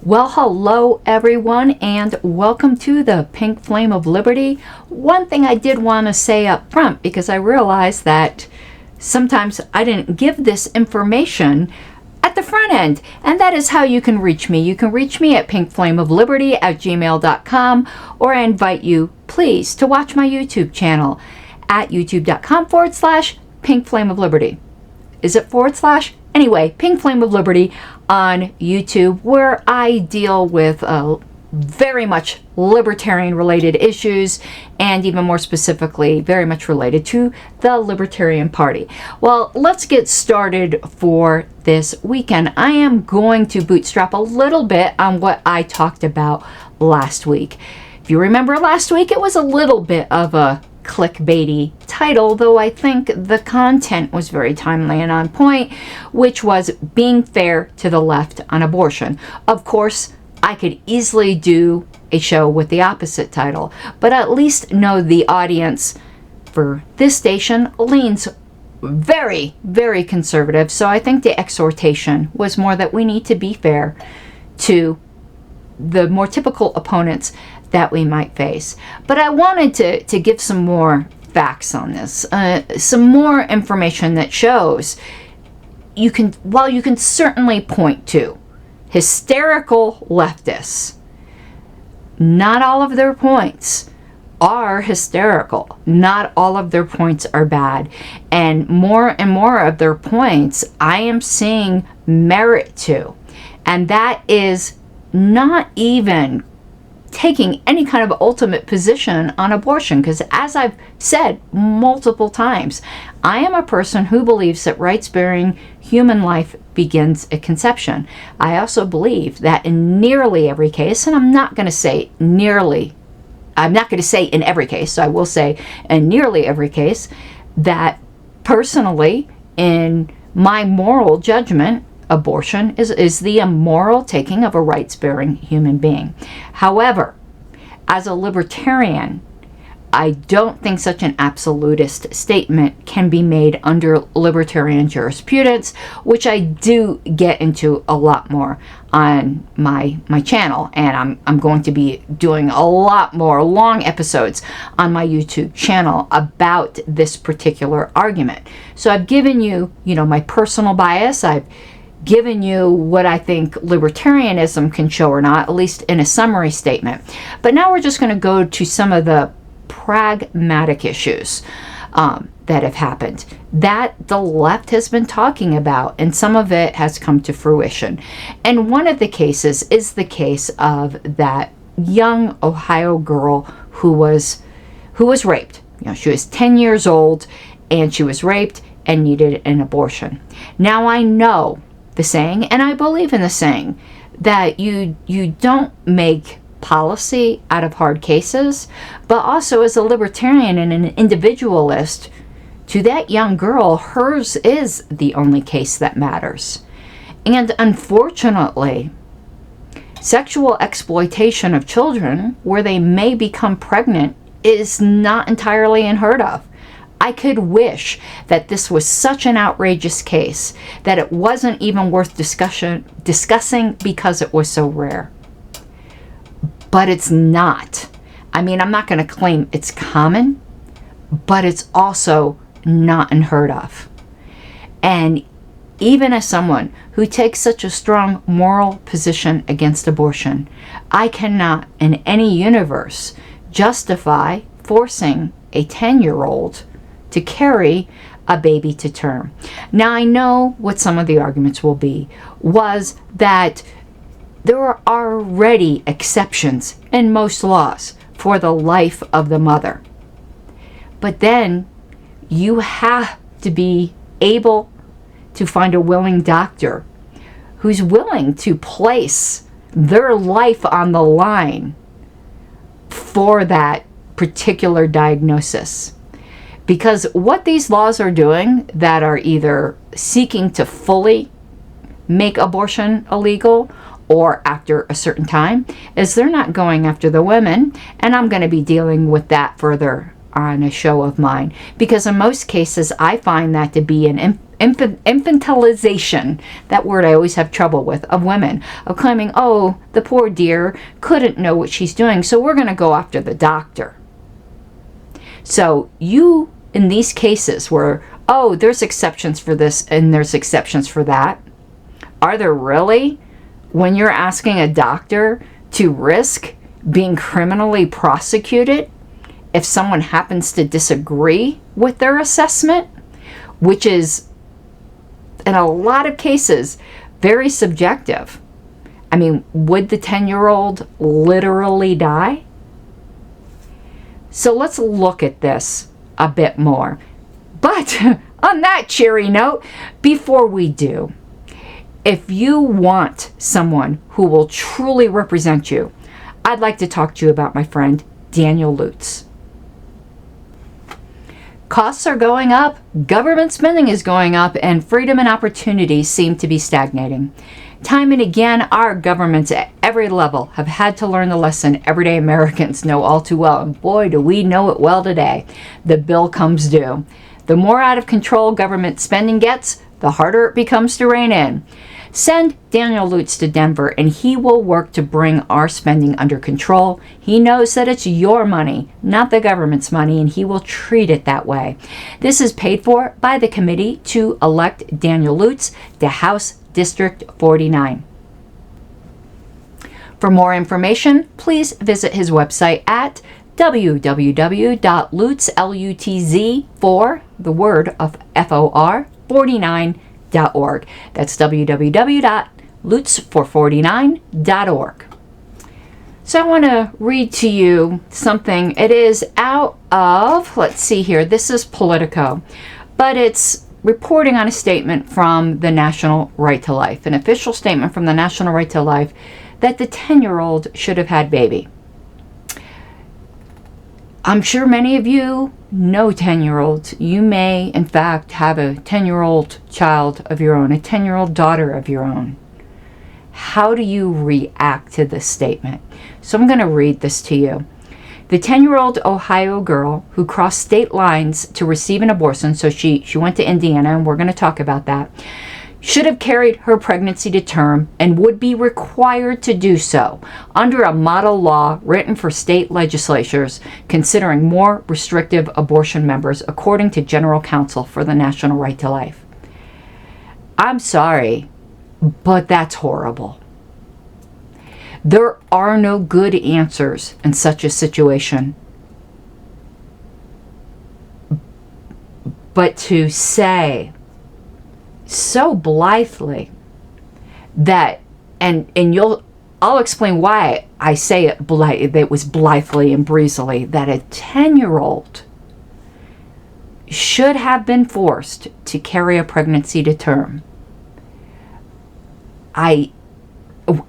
Well, hello everyone, and welcome to the Pink Flame of Liberty. One thing I did want to say up front, because I realized that sometimes I didn't give this information at the front end, and that is how you can reach me. You can reach me at pinkflameofliberty@gmail.com, or I invite you, please, to watch my YouTube channel at youtube.com/pinkflameofliberty. Is it /? Anyway, Pink Flame of Liberty on YouTube, where I deal with very much libertarian related issues, and even more specifically, very much related to the Libertarian Party. Well, let's get started for this weekend. I am going to bootstrap a little bit on what I talked about last week. If you remember last week, it was a little bit of a clickbaity title, though I think the content was very timely and on point, which was being fair to the left on abortion. Of course, I could easily do a show with the opposite title, but at least know the audience for this station leans very, very conservative, so I think the exhortation was more that we need to be fair to the more typical opponents that we might face. But I wanted to give some more facts on this, some more information that shows while you can certainly point to hysterical leftists, not all of their points are hysterical. Not all of their points are bad. And more of their points I am seeing merit to. And that is not even taking any kind of ultimate position on abortion, because as I've said multiple times, I am a person who believes that rights-bearing human life begins at conception. I also believe that in nearly every case, and I'm not going to say in every case, so I will say in nearly every case, that personally, in my moral judgment, abortion is the immoral taking of a rights-bearing human being. However, as a libertarian, I don't think such an absolutist statement can be made under libertarian jurisprudence, which I do get into a lot more on my channel, and I'm going to be doing a lot more long episodes on my YouTube channel about this particular argument. So I've given you, my personal bias. I've given you what I think libertarianism can show or not, at least in a summary statement. But now we're just going to go to some of the pragmatic issues that have happened that the left has been talking about, and some of it has come to fruition. And one of the cases is the case of that young Ohio girl who was raped. She was 10 years old and she was raped and needed an abortion. Now I know the saying, and I believe in the saying, that you don't make policy out of hard cases, but also as a libertarian and an individualist, to that young girl, hers is the only case that matters. And unfortunately, sexual exploitation of children where they may become pregnant is not entirely unheard of. I could wish that this was such an outrageous case that it wasn't even worth discussing because it was so rare. But it's not. I mean, I'm not going to claim it's common, but it's also not unheard of. And even as someone who takes such a strong moral position against abortion, I cannot in any universe justify forcing a 10-year-old to carry a baby to term. Now, I know what some of the arguments will be, was that there are already exceptions in most laws for the life of the mother. But then you have to be able to find a willing doctor who's willing to place their life on the line for that particular diagnosis. Because what these laws are doing that are either seeking to fully make abortion illegal or after a certain time is they're not going after the women. And I'm going to be dealing with that further on a show of mine, because in most cases I find that to be an infantilization, that word I always have trouble with, of women, of claiming, oh, the poor dear couldn't know what she's doing, so we're going to go after the doctor. So you, in these cases where, oh, there's exceptions for this and there's exceptions for that, are there really? When you're asking a doctor to risk being criminally prosecuted if someone happens to disagree with their assessment, which is, in a lot of cases, very subjective. I mean, would the 10-year-old literally die? So let's look at this a bit more. But on that cheery note, before we do, if you want someone who will truly represent you, I'd like to talk to you about my friend Daniel Lutz. Costs are going up, government spending is going up, and freedom and opportunity seem to be stagnating. Time and again, our governments at every level have had to learn the lesson everyday Americans know all too well, and boy, do we know it well today. The bill comes due. The more out of control government spending gets, the harder it becomes to rein in. Send Daniel Lutz to Denver and he will work to bring our spending under control. He knows that it's your money, not the government's money, and he will treat it that way. This is paid for by the committee to elect Daniel Lutz to House District 49. For more information, please visit his website at www.lutz, the word of FOR, 49.org. That's www.lutz449.org. So I want to read to you something. It is out of, let's see here, this is Politico, but it's reporting on a statement from the National Right to Life, an official statement from the National Right to Life that the 10-year-old should have had baby. I'm sure many of you know 10-year-olds. You may, in fact, have a 10-year-old child of your own, a 10-year-old daughter of your own. How do you react to this statement? So I'm going to read this to you. The 10-year-old Ohio girl who crossed state lines to receive an abortion, so she went to Indiana, and we're going to talk about that, should have carried her pregnancy to term and would be required to do so under a model law written for state legislatures considering more restrictive abortion members, according to General Counsel for the National Right to Life. I'm sorry, but that's horrible. There are no good answers in such a situation. But to say so blithely that, and I'll explain why I say it was blithely and breezily, that a 10-year-old should have been forced to carry a pregnancy to term. I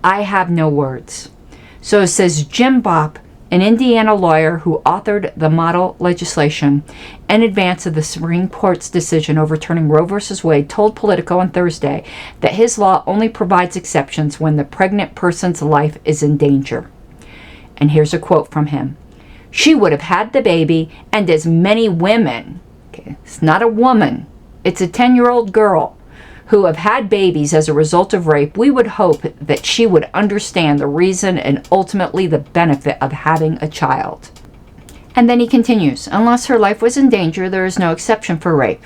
have no words. So it says Jim Bopp, an Indiana lawyer who authored the model legislation in advance of the Supreme Court's decision overturning Roe v. Wade, told Politico on Thursday that his law only provides exceptions when the pregnant person's life is in danger. And here's a quote from him. She would have had the baby, and as many women, okay, it's not a woman, it's a 10-year-old girl, who have had babies as a result of rape, we would hope that she would understand the reason and ultimately the benefit of having a child. And then he continues, unless her life was in danger, there is no exception for rape.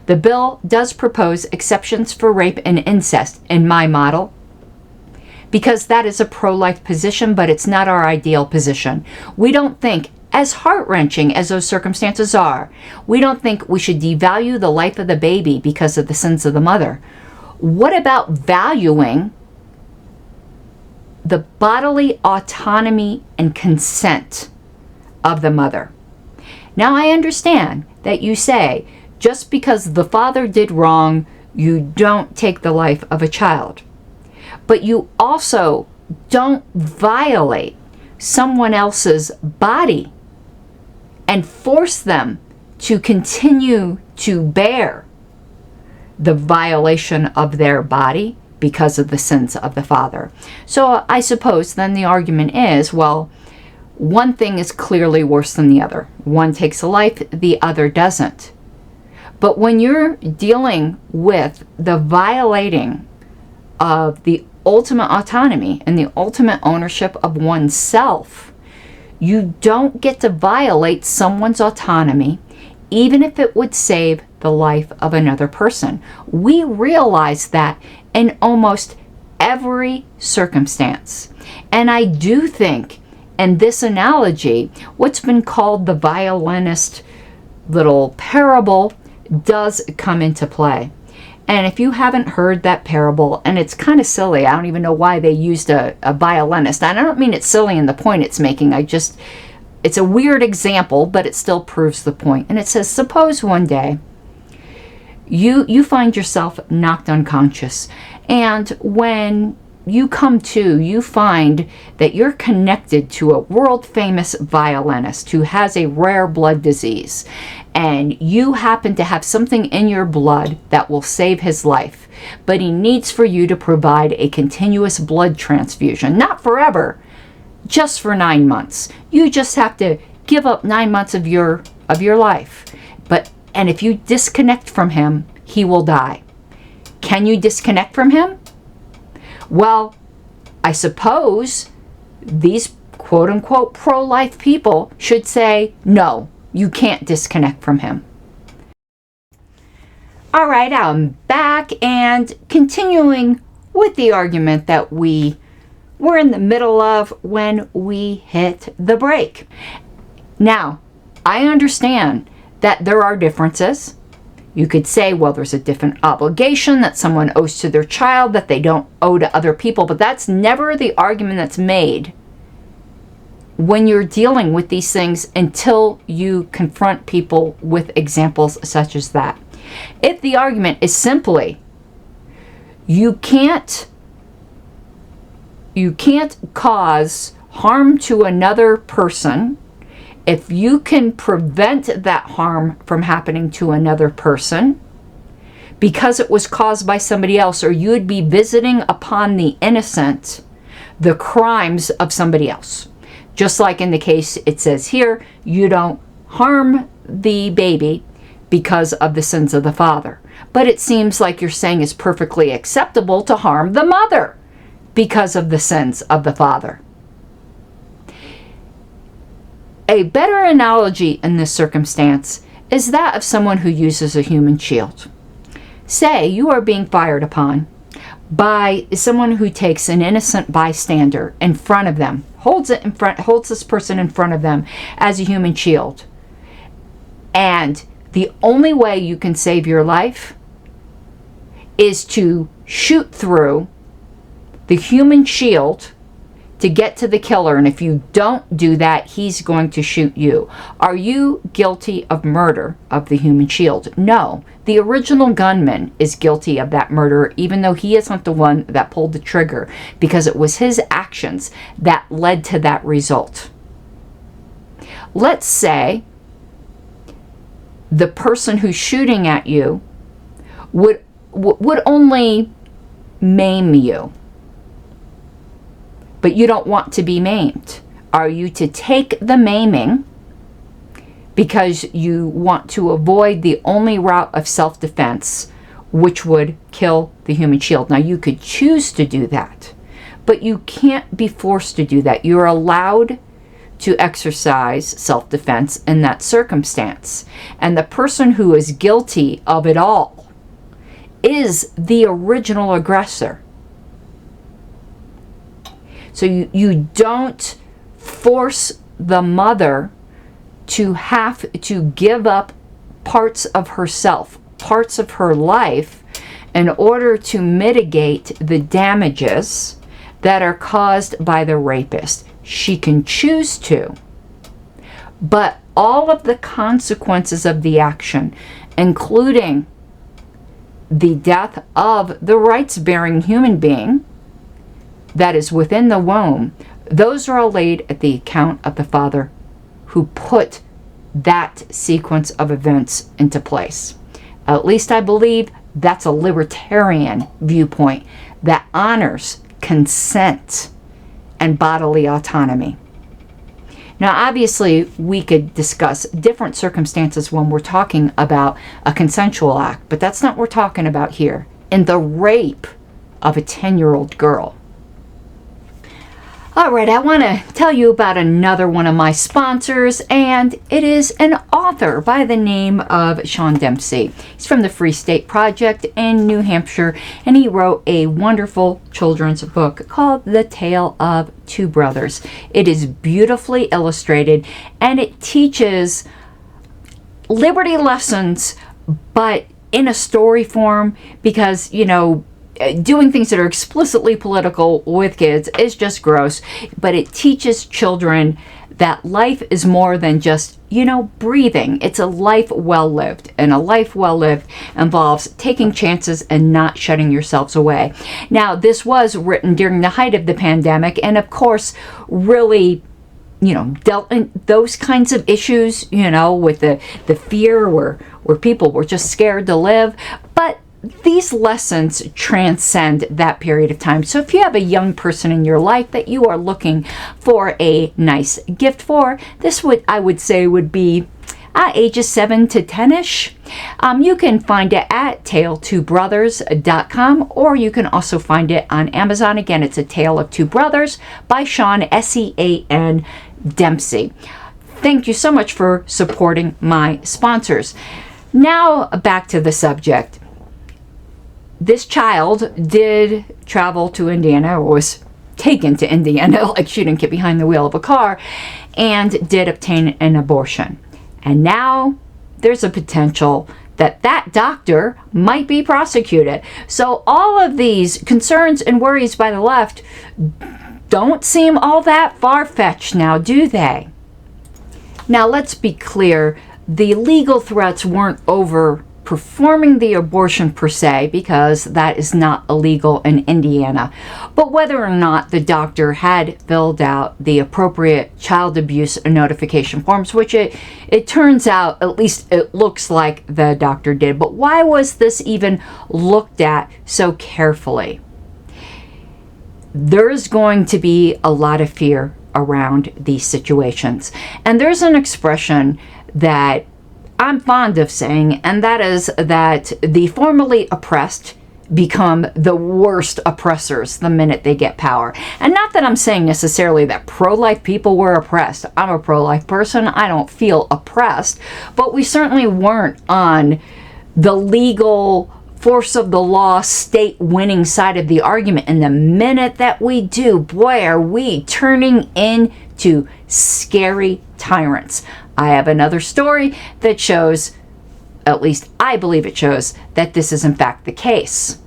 The bill does propose exceptions for rape and incest in my model, because that is a pro-life position, but it's not our ideal position. We don't think, as heart-wrenching as those circumstances are, we don't think we should devalue the life of the baby because of the sins of the mother. What about valuing the bodily autonomy and consent of the mother? Now, I understand that you say, just because the father did wrong, you don't take the life of a child. But you also don't violate someone else's body and force them to continue to bear the violation of their body because of the sins of the father. So I suppose then the argument is, well, one thing is clearly worse than the other. One takes a life, the other doesn't. But when you're dealing with the violating of the ultimate autonomy and the ultimate ownership of oneself, you don't get to violate someone's autonomy, even if it would save the life of another person. We realize that in almost every circumstance. And I do think in this analogy, what's been called the violinist little parable does come into play. And if you haven't heard that parable, and it's kind of silly, I don't even know why they used a violinist. And I don't mean it's silly in the point it's making. It's a weird example, but it still proves the point. And it says, suppose one day you find yourself knocked unconscious. And when you come to, you find that you're connected to a world-famous violinist who has a rare blood disease. And you happen to have something in your blood that will save his life. But he needs for you to provide a continuous blood transfusion. Not forever, just for 9 months. You just have to give up 9 months of your life. And if you disconnect from him, he will die. Can you disconnect from him? Well, I suppose these quote-unquote pro-life people should say, no, you can't disconnect from him. All right, I'm back and continuing with the argument that we were in the middle of when we hit the break. Now, I understand that there are differences. You could say, well, there's a different obligation that someone owes to their child that they don't owe to other people, but that's never the argument that's made when you're dealing with these things until you confront people with examples such as that. If the argument is simply, you can't cause harm to another person if you can prevent that harm from happening to another person because it was caused by somebody else, or you would be visiting upon the innocent the crimes of somebody else. Just like in the case it says here, you don't harm the baby because of the sins of the father. But it seems like you're saying it's perfectly acceptable to harm the mother because of the sins of the father. A better analogy in this circumstance is that of someone who uses a human shield. Say you are being fired upon by someone who takes an innocent bystander in front of them, holds this person in front of them as a human shield. And the only way you can save your life is to shoot through the human shield to get to the killer, and if you don't do that, he's going to shoot you. Are you guilty of murder of the human shield? No. The original gunman is guilty of that murder, even though he isn't the one that pulled the trigger, because it was his actions that led to that result. Let's say the person who's shooting at you would only maim you, but you don't want to be maimed. Are you to take the maiming because you want to avoid the only route of self-defense, which would kill the human shield? Now, you could choose to do that, but you can't be forced to do that. You're allowed to exercise self-defense in that circumstance. And the person who is guilty of it all is the original aggressor. So you don't force the mother to have to give up parts of herself, parts of her life, in order to mitigate the damages that are caused by the rapist. She can choose to, but all of the consequences of the action, including the death of the rights-bearing human being that is within the womb, those are all laid at the account of the father who put that sequence of events into place. At least I believe that's a libertarian viewpoint that honors consent and bodily autonomy. Now, obviously, we could discuss different circumstances when we're talking about a consensual act, but that's not what we're talking about here. In the rape of a 10-year-old girl. All right, I want to tell you about another one of my sponsors, and it is an author by the name of Sean Dempsey. He's from the Free State Project in New Hampshire, and he wrote a wonderful children's book called The Tale of Two Brothers. It is beautifully illustrated, and it teaches liberty lessons, but in a story form, because, you know, doing things that are explicitly political with kids is just gross, but it teaches children that life is more than just, you know, breathing. It's a life well lived, and a life well lived involves taking chances and not shutting yourselves away. Now, this was written during the height of the pandemic, and of course, really, you know, dealt in those kinds of issues, you know, with the fear where people were just scared to live. But these lessons transcend that period of time. So if you have a young person in your life that you are looking for a nice gift for, this I would say would be ages 7 to 10-ish. You can find it at tale2brothers.com, or you can also find it on Amazon. Again, it's A Tale of Two Brothers by Sean, S-E-A-N, Dempsey. Thank you so much for supporting my sponsors. Now, back to the subject. This child did travel to Indiana, or was taken to Indiana, like she didn't get behind the wheel of a car, and did obtain an abortion. And now there's a potential that that doctor might be prosecuted. So all of these concerns and worries by the left don't seem all that far-fetched now, do they? Now, let's be clear. The legal threats weren't over performing the abortion per se, because that is not illegal in Indiana, but whether or not the doctor had filled out the appropriate child abuse notification forms, which it turns out, at least it looks like the doctor did. But why was this even looked at so carefully? There's going to be a lot of fear around these situations, and there's an expression that I'm fond of saying, and that is that the formerly oppressed become the worst oppressors the minute they get power. And not that I'm saying necessarily that pro-life people were oppressed. I'm a pro-life person. I don't feel oppressed, but we certainly weren't on the legal force of the law, state winning side of the argument. And the minute that we do, boy, are we turning into scary tyrants. I have another story that shows, at least I believe it shows, that this is in fact the case.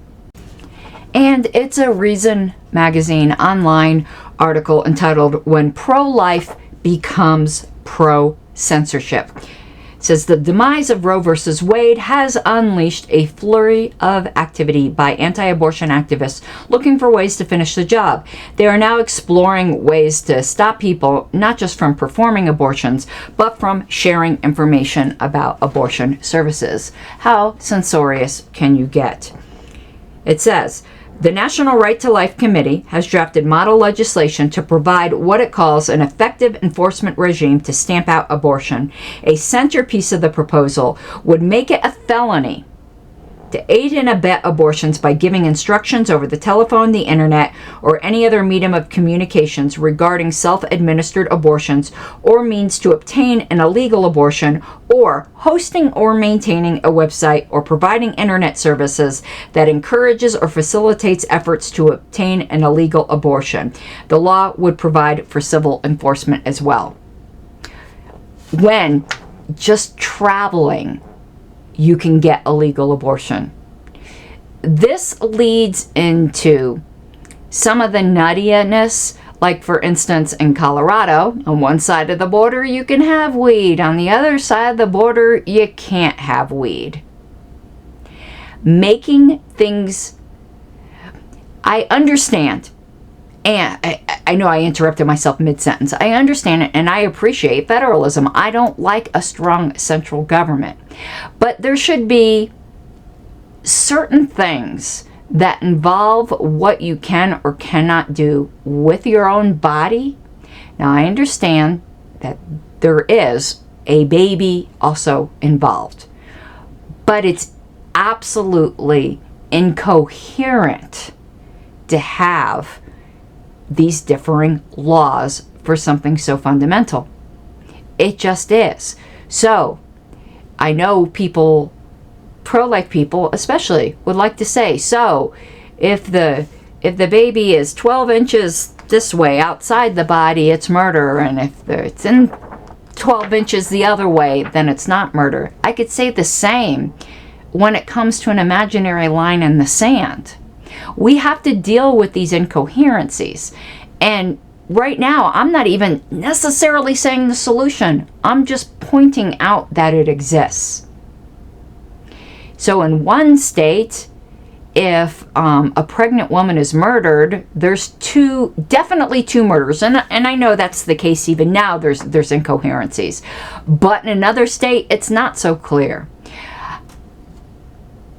And it's a Reason Magazine online article entitled "When Pro-Life Becomes Pro-Censorship." It says the demise of Roe versus Wade has unleashed a flurry of activity by anti-abortion activists looking for ways to finish the job. They are now exploring ways to stop people not just from performing abortions, but from sharing information about abortion services. How censorious can you get? It says, the National Right to Life Committee has drafted model legislation to provide what it calls an effective enforcement regime to stamp out abortion. A centerpiece of the proposal would make it a felony to aid and abet abortions by giving instructions over the telephone, the internet, or any other medium of communications regarding self-administered abortions or means to obtain an illegal abortion, or hosting or maintaining a website or providing internet services that encourages or facilitates efforts to obtain an illegal abortion. The law would provide for civil enforcement as well. When just traveling, you can get a legal abortion. This leads into some of the nuttiness, like for instance in Colorado, on one side of the border you can have weed, on the other side of the border you can't have weed. Making things, I understand, and I know I interrupted myself mid-sentence. I understand it and I appreciate federalism. I don't like a strong central government. But there should be certain things that involve what you can or cannot do with your own body. Now, I understand that there is a baby also involved. But it's absolutely incoherent to have these differing laws for something so fundamental. It just is. So, I know people, pro-life people especially, would like to say, so if the baby is 12 inches this way outside the body, it's murder, and if it's in 12 inches the other way, then it's not murder. I could say the same when it comes to an imaginary line in the sand. We have to deal with these incoherencies. And right now, I'm not even necessarily saying the solution. I'm just pointing out that it exists. So in one state, if a pregnant woman is murdered, there's definitely two murders. And I know that's the case even now. There's incoherencies. But in another state, it's not so clear.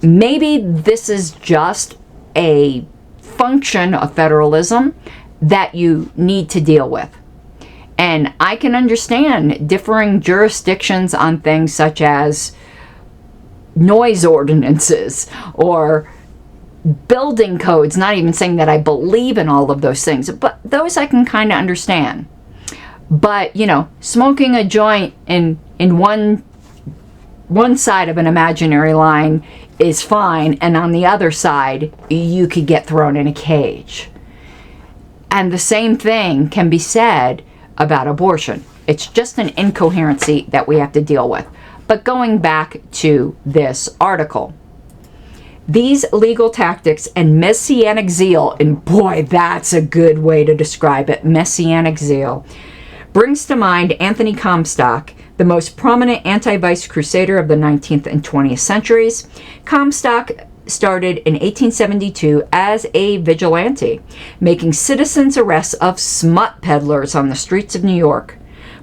Maybe this is just a function of federalism that you need to deal with. And I can understand differing jurisdictions on things such as noise ordinances or building codes, not even saying that I believe in all of those things, but those I can kind of understand. But, you know, smoking a joint in one side of an imaginary line is fine, and on the other side, you could get thrown in a cage. And the same thing can be said about abortion. It's just an incoherency that we have to deal with. But going back to this article, these legal tactics and messianic zeal, and boy, that's a good way to describe it, messianic zeal, brings to mind Anthony Comstock, the most prominent anti-vice crusader of the 19th and 20th centuries. Comstock started in 1872 as a vigilante, making citizens' arrests of smut peddlers on the streets of New York.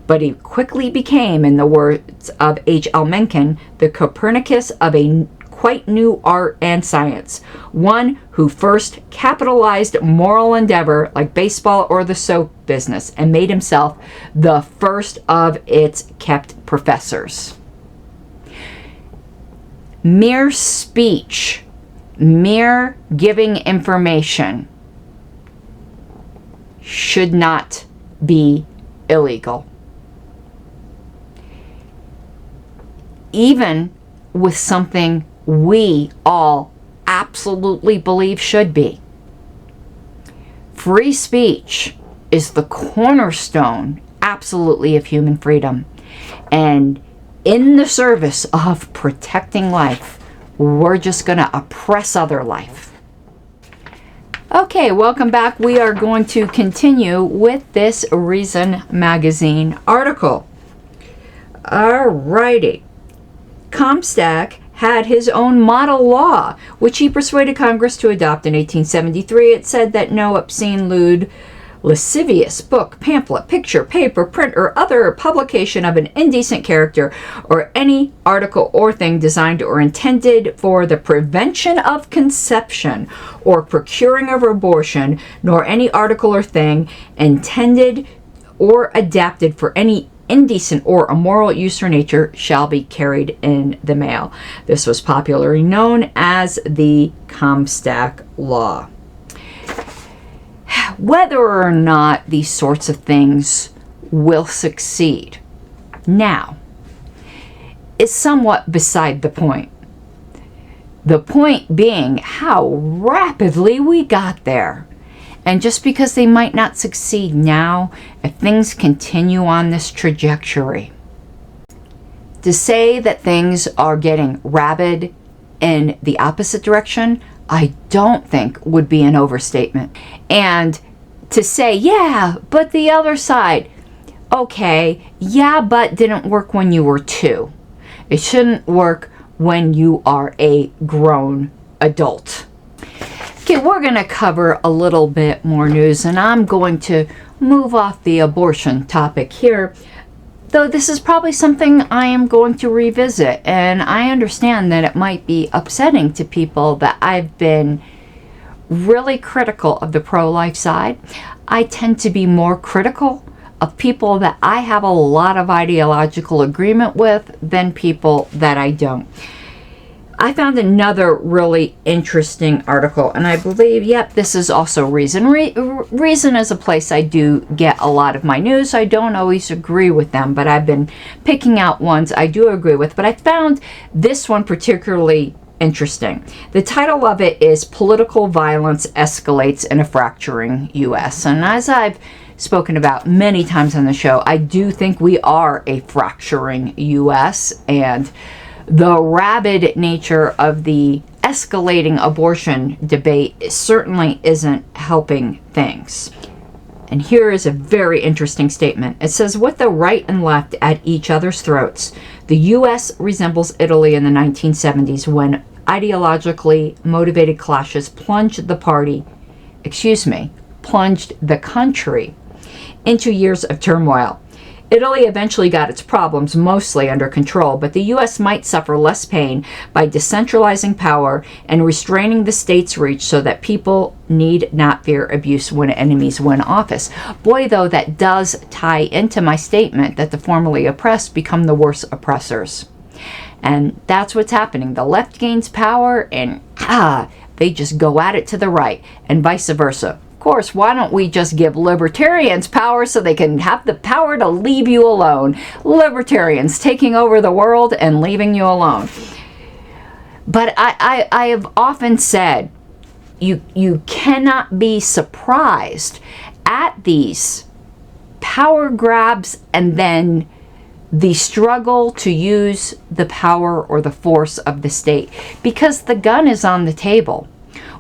But he quickly became, in the words of H.L. Mencken, the Copernicus of a quite new art and science, one who first capitalized moral endeavor like baseball or the soap business and made himself the first of its kept professors. Mere speech, mere giving information should not be illegal. Even with something we all absolutely believe should be. Free speech is the cornerstone, absolutely, of human freedom. And in the service of protecting life, we're just going to oppress other life. Okay, welcome back. We are going to continue with this Reason Magazine article. Alrighty. Comstock had his own model law, which he persuaded Congress to adopt in 1873. It said that no obscene, lewd, lascivious book, pamphlet, picture, paper, print, or other publication of an indecent character, or any article or thing designed or intended for the prevention of conception or procuring of abortion, nor any article or thing intended or adapted for any indecent or immoral use or nature shall be carried in the mail. This was popularly known as the Comstock Law. Whether or not these sorts of things will succeed now is somewhat beside the point. The point being how rapidly we got there. And just because they might not succeed now, if things continue on this trajectory, to say that things are getting rabid in the opposite direction, I don't think would be an overstatement. And to say, yeah, but the other side, okay, yeah, but didn't work when you were 2. It shouldn't work when you are a grown adult. Okay, we're going to cover a little bit more news, and I'm going to move off the abortion topic here, though this is probably something I am going to revisit, and I understand that it might be upsetting to people that I've been really critical of the pro-life side. I tend to be more critical of people that I have a lot of ideological agreement with than people that I don't. I found another really interesting article, and I believe, yep, this is also Reason. Reason is a place I do get a lot of my news. I don't always agree with them, but I've been picking out ones I do agree with. But I found this one particularly interesting. The title of it is Political Violence Escalates in a Fracturing U.S. And as I've spoken about many times on the show, I do think we are a fracturing U.S., and the rabid nature of the escalating abortion debate certainly isn't helping things. And here is a very interesting statement. It says, with the right and left at each other's throats, the U.S. resembles Italy in the 1970s when ideologically motivated clashes plunged the country into years of turmoil. Italy eventually got its problems mostly under control, but the U.S. might suffer less pain by decentralizing power and restraining the state's reach so that people need not fear abuse when enemies win office. Boy, though, that does tie into my statement that the formerly oppressed become the worst oppressors. And that's what's happening. The left gains power and they just go at it to the right, and vice versa. Of course, why don't we just give libertarians power so they can have the power to leave you alone? Libertarians taking over the world and leaving you alone. But I have often said, you cannot be surprised at these power grabs and then the struggle to use the power or the force of the state, because the gun is on the table.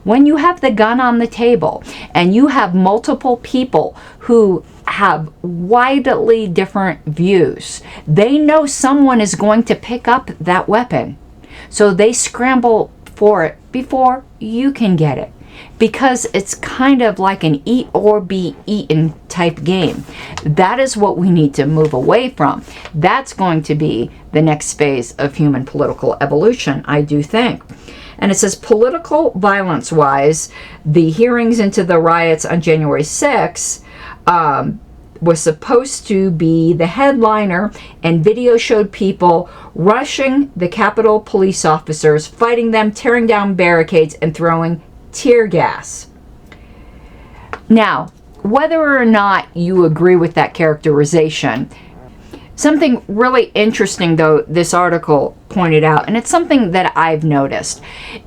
When you have the gun on the table and you have multiple people who have widely different views, they know someone is going to pick up that weapon. So they scramble for it before you can get it, because it's kind of like an eat or be eaten type game. That is what we need to move away from. That's going to be the next phase of human political evolution, I do think. And it says, political violence-wise, the hearings into the riots on January 6th was supposed to be the headliner, and video showed people rushing the Capitol police officers, fighting them, tearing down barricades, and throwing tear gas. Now, whether or not you agree with that characterization, something really interesting, though, this article pointed out, and it's something that I've noticed,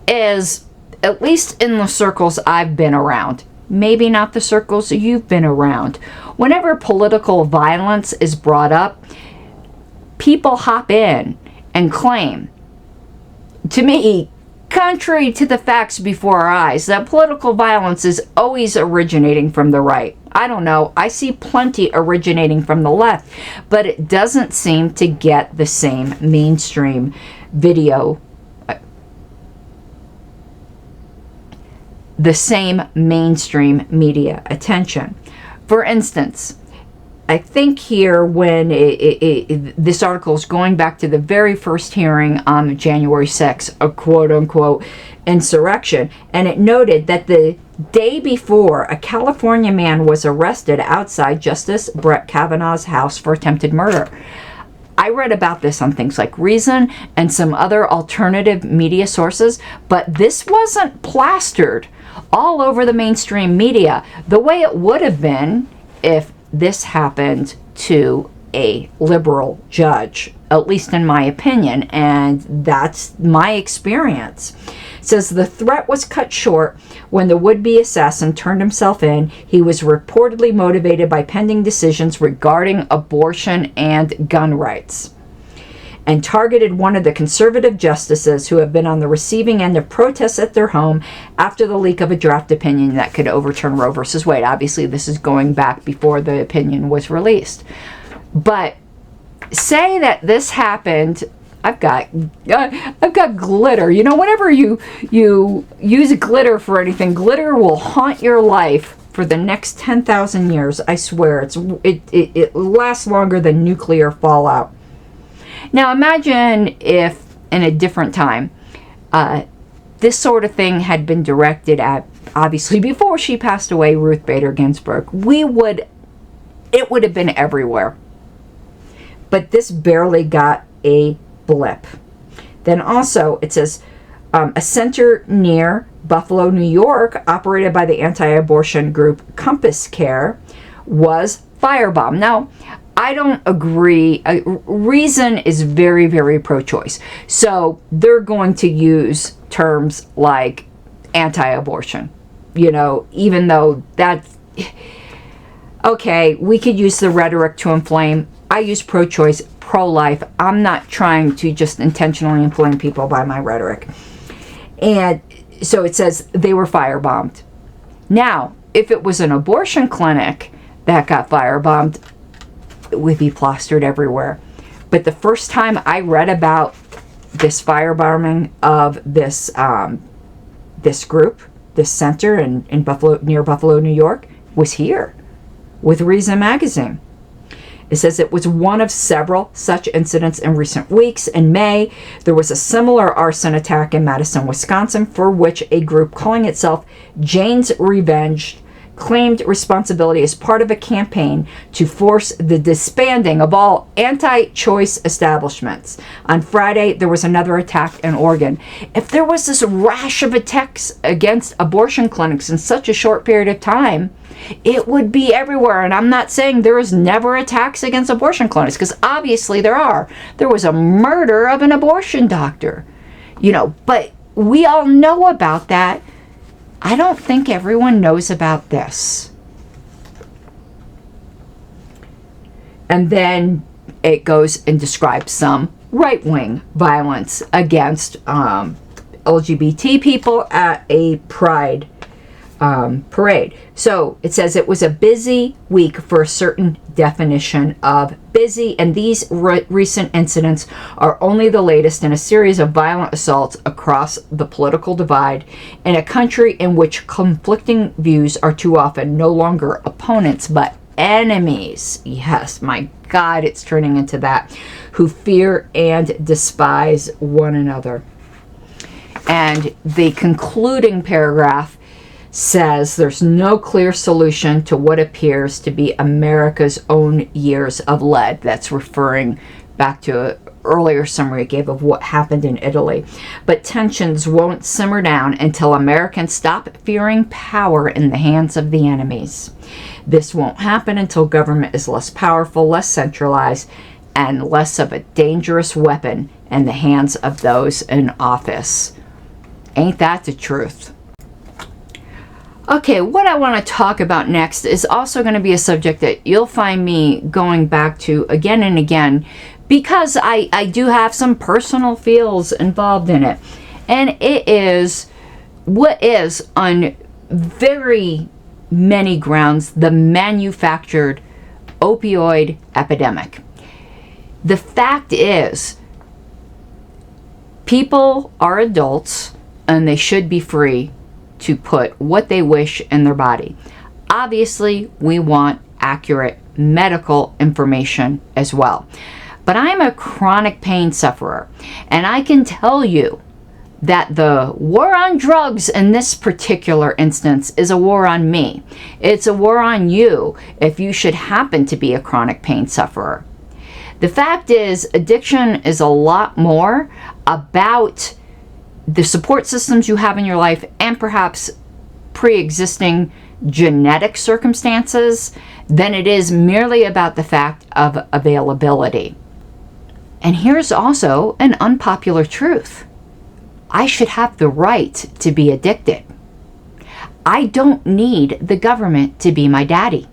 is, at least in the circles I've been around, maybe not the circles you've been around, whenever political violence is brought up, people hop in and claim, to me, contrary to the facts before our eyes, that political violence is always originating from the right. I don't know. I see plenty originating from the left, but it doesn't seem to get the same mainstream video, the same mainstream media attention. For instance, I think here when this article is going back to the very first hearing on January 6th, a quote-unquote insurrection, and it noted that the day before, a California man was arrested outside Justice Brett Kavanaugh's house for attempted murder. I read about this on things like Reason and some other alternative media sources, but this wasn't plastered all over the mainstream media the way it would have been if this happened to a liberal judge, at least in my opinion, and that's my experience. It says the threat was cut short when the would-be assassin turned himself in. He was reportedly motivated by pending decisions regarding abortion and gun rights, and targeted one of the conservative justices who have been on the receiving end of protests at their home after the leak of a draft opinion that could overturn Roe versus Wade. Obviously, this is going back before the opinion was released. But say that this happened, I've got glitter. You know, whenever you use glitter for anything, glitter will haunt your life for the next 10,000 years. I swear, it lasts longer than nuclear fallout. Now imagine if in a different time, this sort of thing had been directed at, obviously before she passed away, Ruth Bader Ginsburg. We would it would have been everywhere. But this barely got a blip. Then also it says a center near Buffalo, New York, operated by the anti-abortion group Compass Care, was firebombed. Now, I don't agree. Reason is very, very pro-choice. So they're going to use terms like anti-abortion, you know, even though that's, okay, we could use the rhetoric to inflame. I use pro-choice, pro-life. I'm not trying to just intentionally inflame people by my rhetoric. And so it says they were firebombed. Now, if it was an abortion clinic that got firebombed, it would be plastered everywhere. But the first time I read about this firebombing of this this group, this center in Buffalo, near Buffalo, New York, was here with Reason Magazine. It says it was one of several such incidents in recent weeks. In May, there was a similar arson attack in Madison, Wisconsin, for which a group calling itself Jane's Revenge claimed responsibility as part of a campaign to force the disbanding of all anti-choice establishments. On Friday, there was another attack in Oregon. If there was this rash of attacks against abortion clinics in such a short period of time, it would be everywhere. And I'm not saying there is never attacks against abortion clinics, because obviously there are. There was a murder of an abortion doctor, you know, but we all know about that. I don't think everyone knows about this. And then it goes and describes some right-wing violence against LGBT people at a pride parade. So it says it was a busy week for a certain definition of busy, and these recent incidents are only the latest in a series of violent assaults across the political divide in a country in which conflicting views are too often no longer opponents but enemies. Yes, my God, it's turning into that. Who fear and despise one another. And the concluding paragraph says there's no clear solution to what appears to be America's own years of lead. That's referring back to an earlier summary it gave of what happened in Italy. But tensions won't simmer down until Americans stop fearing power in the hands of the enemies. This won't happen until government is less powerful, less centralized, and less of a dangerous weapon in the hands of those in office. Ain't that the truth? Okay, what I want to talk about next is also going to be a subject that you'll find me going back to again and again, because I do have some personal feels involved in it. And it is what is, on very many grounds, the manufactured opioid epidemic. The fact is, people are adults and they should be free to put what they wish in their body. Obviously, we want accurate medical information as well. But I'm a chronic pain sufferer, and I can tell you that the war on drugs in this particular instance is a war on me. It's a war on you if you should happen to be a chronic pain sufferer. The fact is, addiction is a lot more about the support systems you have in your life and perhaps pre-existing genetic circumstances than it is merely about the fact of availability. And here's also an unpopular truth. I should have the right to be addicted. I don't need the government to be my daddy.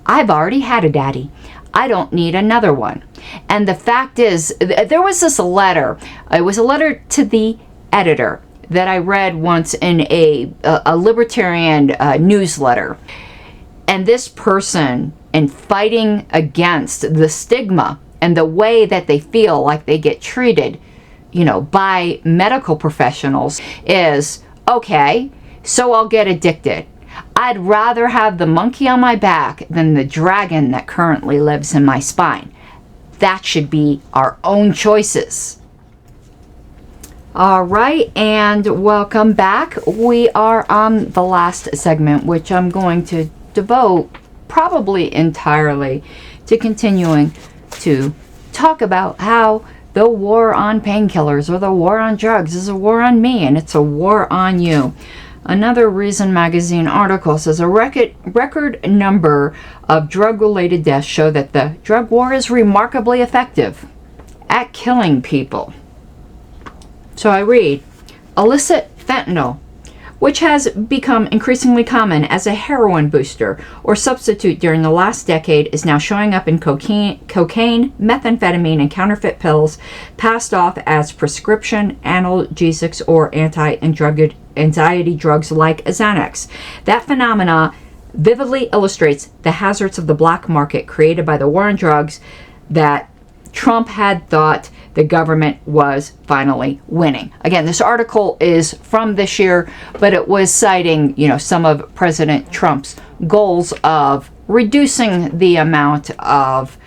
I've already had a daddy. I don't need another one. And the fact is, there was this letter. It was a letter to the editor that I read once in a Libertarian newsletter. And this person, in fighting against the stigma and the way that they feel like they get treated, you know, by medical professionals, is, okay, so I'll get addicted. I'd rather have the monkey on my back than the dragon that currently lives in my spine. That should be our own choices. All right, and welcome back. We are on the last segment, which I'm going to devote probably entirely, to continuing to talk about how the war on painkillers or the war on drugs is a war on me, and it's a war on you. Another Reason magazine article says a record number of drug-related deaths show that the drug war is remarkably effective at killing people. So I read, illicit fentanyl, which has become increasingly common as a heroin booster or substitute during the last decade, is now showing up in cocaine, methamphetamine, and counterfeit pills passed off as prescription analgesics or anti-anxiety drugs like Xanax. That phenomena vividly illustrates the hazards of the black market created by the war on drugs that Trump had thought the government was finally winning. Again, this article is from this year, but it was citing, some of President Trump's goals of reducing the amount of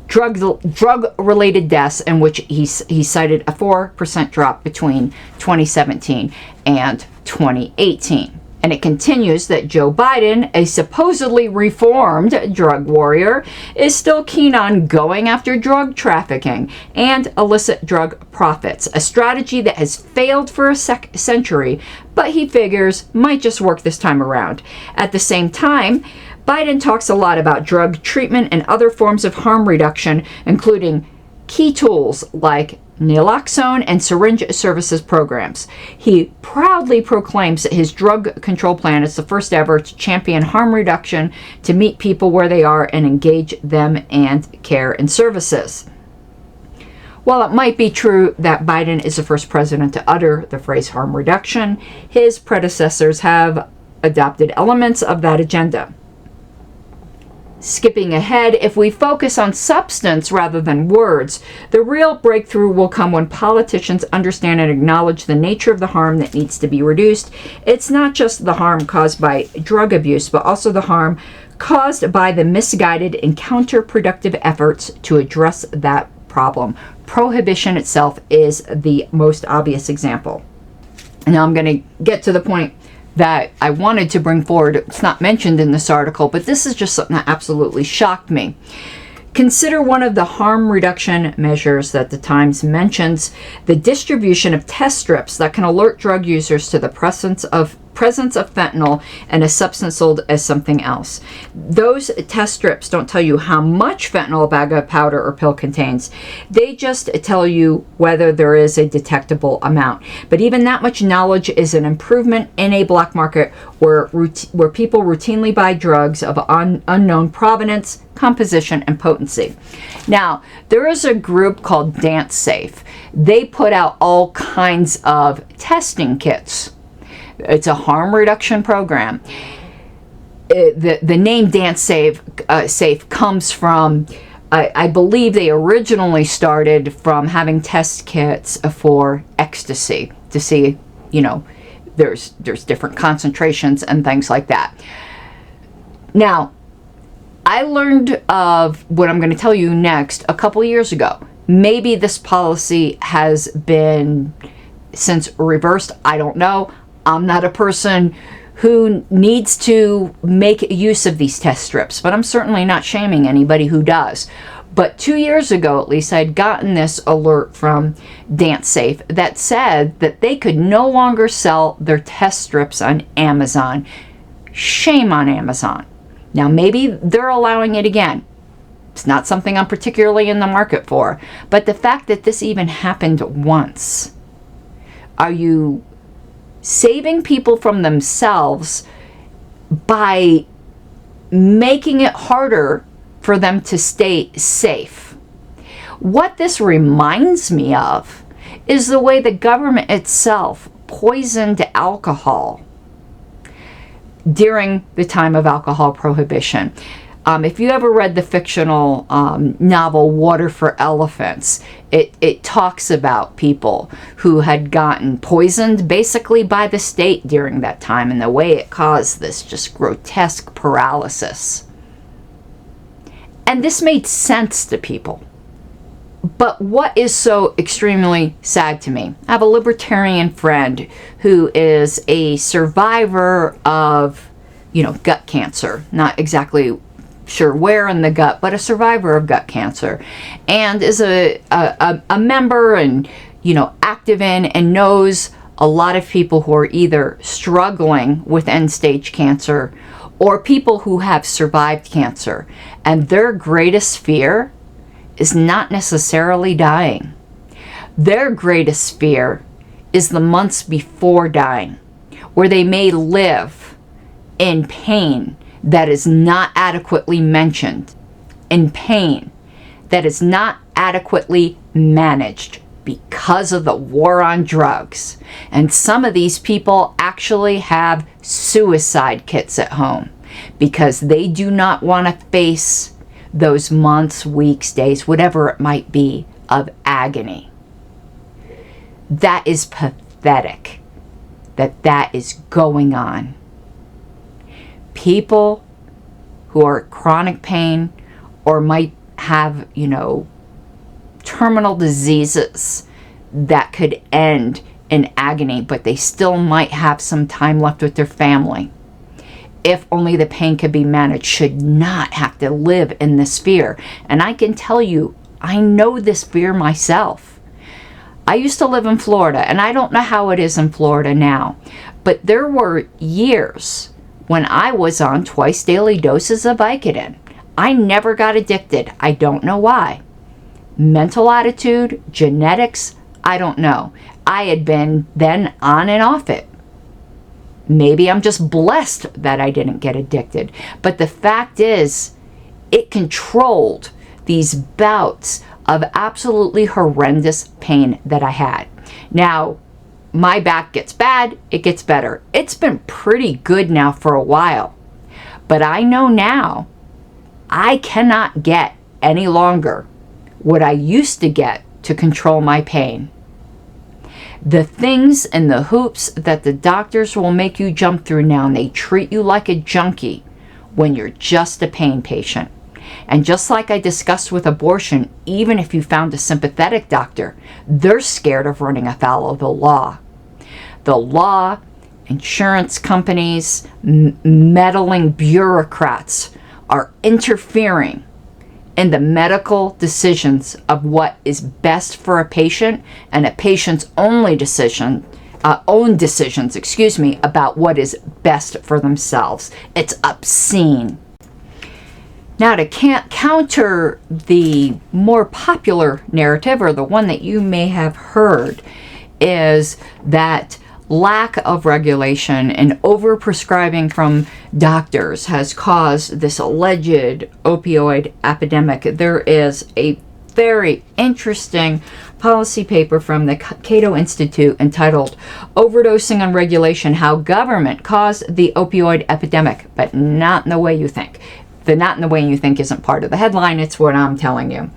drug-related deaths, in which he cited a 4% drop between 2017 and 2018. And it continues that Joe Biden, a supposedly reformed drug warrior, is still keen on going after drug trafficking and illicit drug profits, a strategy that has failed for a century, but he figures might just work this time around. At the same time, Biden talks a lot about drug treatment and other forms of harm reduction, including key tools like naloxone and syringe services programs. He proudly proclaims that his drug control plan is the first ever to champion harm reduction, to meet people where they are and engage them and care and services. While it might be true that Biden is the first president to utter the phrase harm reduction, his predecessors have adopted elements of that agenda. Skipping ahead, if we focus on substance rather than words, the real breakthrough will come when politicians understand and acknowledge the nature of the harm that needs to be reduced. It's not just the harm caused by drug abuse, but also the harm caused by the misguided and counterproductive efforts to address that problem. Prohibition itself is the most obvious example. Now I'm going to get to the point that I wanted to bring forward. It's not mentioned in this article, but this is just something that absolutely shocked me. Consider one of the harm reduction measures that the Times mentions, the distribution of test strips that can alert drug users to the presence of fentanyl and a substance sold as something else. Those test strips don't tell you how much fentanyl a bag of powder or pill contains. They just tell you whether there is a detectable amount. But even that much knowledge is an improvement in a black market where people routinely buy drugs of unknown provenance, composition, and potency. Now, there is a group called Dance Safe. They put out all kinds of testing kits. It's a harm reduction program. The name Dance Safe comes from, I believe they originally started from having test kits for ecstasy to see, there's different concentrations and things like that. Now, I learned of what I'm going to tell you next a couple years ago. Maybe this policy has been since reversed. I don't know. I'm not a person who needs to make use of these test strips, but I'm certainly not shaming anybody who does. But 2 years ago, at least, I'd gotten this alert from Dance Safe that said that they could no longer sell their test strips on Amazon. Shame on Amazon. Now, maybe they're allowing it again. It's not something I'm particularly in the market for. But the fact that this even happened once, are you saving people from themselves by making it harder for them to stay safe? What this reminds me of is the way the government itself poisoned alcohol during the time of alcohol prohibition. If you ever read the fictional novel Water for Elephants, it talks about people who had gotten poisoned basically by the state during that time, and the way it caused this just grotesque paralysis. And this made sense to people. But what is so extremely sad to me? I have a libertarian friend who is a survivor of gut cancer. Not exactly sure where in the gut, but a survivor of gut cancer, and is a member and active in and knows a lot of people who are either struggling with end-stage cancer or people who have survived cancer, and their greatest fear is not necessarily dying. Their greatest fear is the months before dying, where they may live in pain that is not adequately mentioned, in pain that is not adequately managed because of the war on drugs. And some of these people actually have suicide kits at home because they do not want to face those months, weeks, days, whatever it might be, of agony. That is pathetic that is going on. People who are in chronic pain or might have, terminal diseases that could end in agony, but they still might have some time left with their family, if only the pain could be managed, should not have to live in this fear. And I can tell you, I know this fear myself. I used to live in Florida, and I don't know how it is in Florida now, but there were years when I was on twice daily doses of Vicodin. I never got addicted. I don't know why. Mental attitude, genetics, I don't know. I had been then on and off it. Maybe I'm just blessed that I didn't get addicted. But the fact is, it controlled these bouts of absolutely horrendous pain that I had. Now, my back gets bad, it gets better. It's been pretty good now for a while. But I know now I cannot get any longer what I used to get to control my pain. The things and the hoops that the doctors will make you jump through now, and they treat you like a junkie when you're just a pain patient. And just like I discussed with abortion, even if you found a sympathetic doctor, they're scared of running afoul of the law. The law, insurance companies, meddling bureaucrats are interfering in the medical decisions of what is best for a patient, and a patient's own decisions, about what is best for themselves. It's obscene. Now, to counter the more popular narrative, or the one that you may have heard, is that lack of regulation and overprescribing from doctors has caused this alleged opioid epidemic. There is a very interesting policy paper from the Cato Institute entitled "Overdosing on Regulation: How Government Caused the Opioid Epidemic," but not in the way you think. The "not in the way you think" isn't part of the headline, it's what I'm telling you.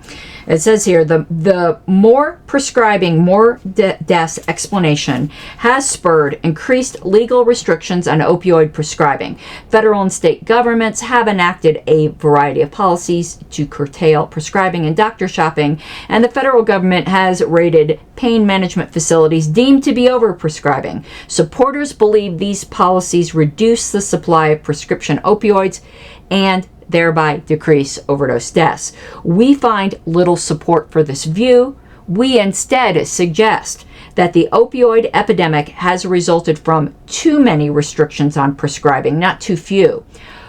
It says here, the more prescribing, more deaths explanation has spurred increased legal restrictions on opioid prescribing. Federal and state governments have enacted a variety of policies to curtail prescribing and doctor shopping, and the federal government has raided pain management facilities deemed to be overprescribing. Supporters believe these policies reduce the supply of prescription opioids and thereby decrease overdose deaths. We find little support for this view. We instead suggest that the opioid epidemic has resulted from too many restrictions on prescribing, not too few.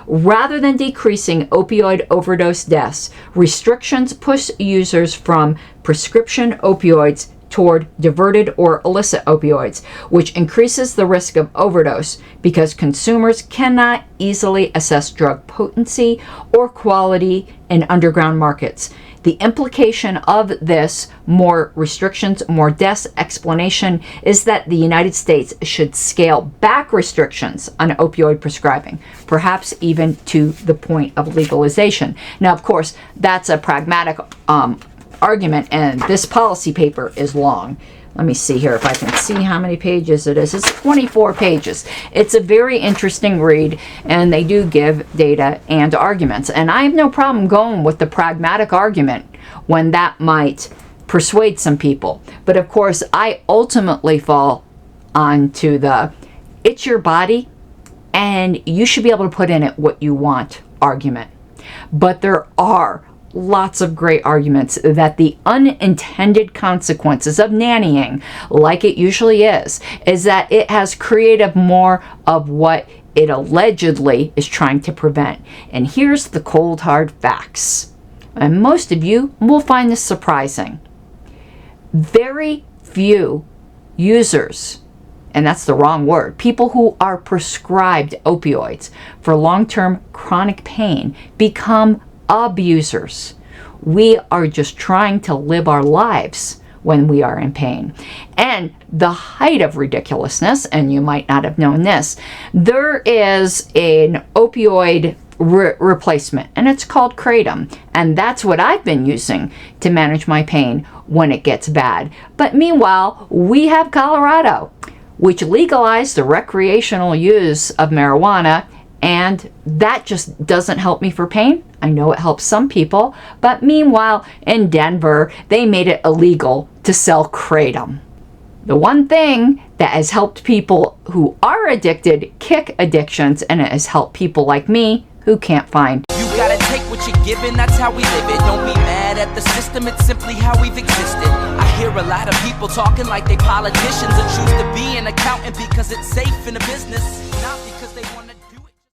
Rather than decreasing opioid overdose deaths, restrictions push users from prescription opioids toward diverted or illicit opioids, which increases the risk of overdose because consumers cannot easily assess drug potency or quality in underground markets. The implication of this more restrictions, more deaths explanation is that the United States should scale back restrictions on opioid prescribing, perhaps even to the point of legalization. Now, of course, that's a pragmatic argument, and this policy paper is long. Let me see here if I can see how many pages it is. It's 24 pages. It's a very interesting read, and they do give data and arguments. And I have no problem going with the pragmatic argument when that might persuade some people. But of course, I ultimately fall onto the, it's your body, and you should be able to put in it what you want argument. But there are lots of great arguments that the unintended consequences of nannying, like it usually is that it has created more of what it allegedly is trying to prevent. And here's the cold hard facts. And most of you will find this surprising. Very few users, and that's the wrong word, people who are prescribed opioids for long-term chronic pain become abusers. We are just trying to live our lives when we are in pain. And the height of ridiculousness, and you might not have known this, there is an opioid replacement, and it's called Kratom, and that's what I've been using to manage my pain when it gets bad. But meanwhile, we have Colorado, which legalized the recreational use of marijuana, and that just doesn't help me for pain. I know it helps some people, but meanwhile, in Denver, they made it illegal to sell Kratom. The one thing that has helped people who are addicted kick addictions, and it has helped people like me who can't find. You gotta take what you're given, that's how we live it. Don't be mad at the system, it's simply how we've existed. I hear a lot of people talking like they politicians and choose to be an accountant because it's safe in the business, not because they want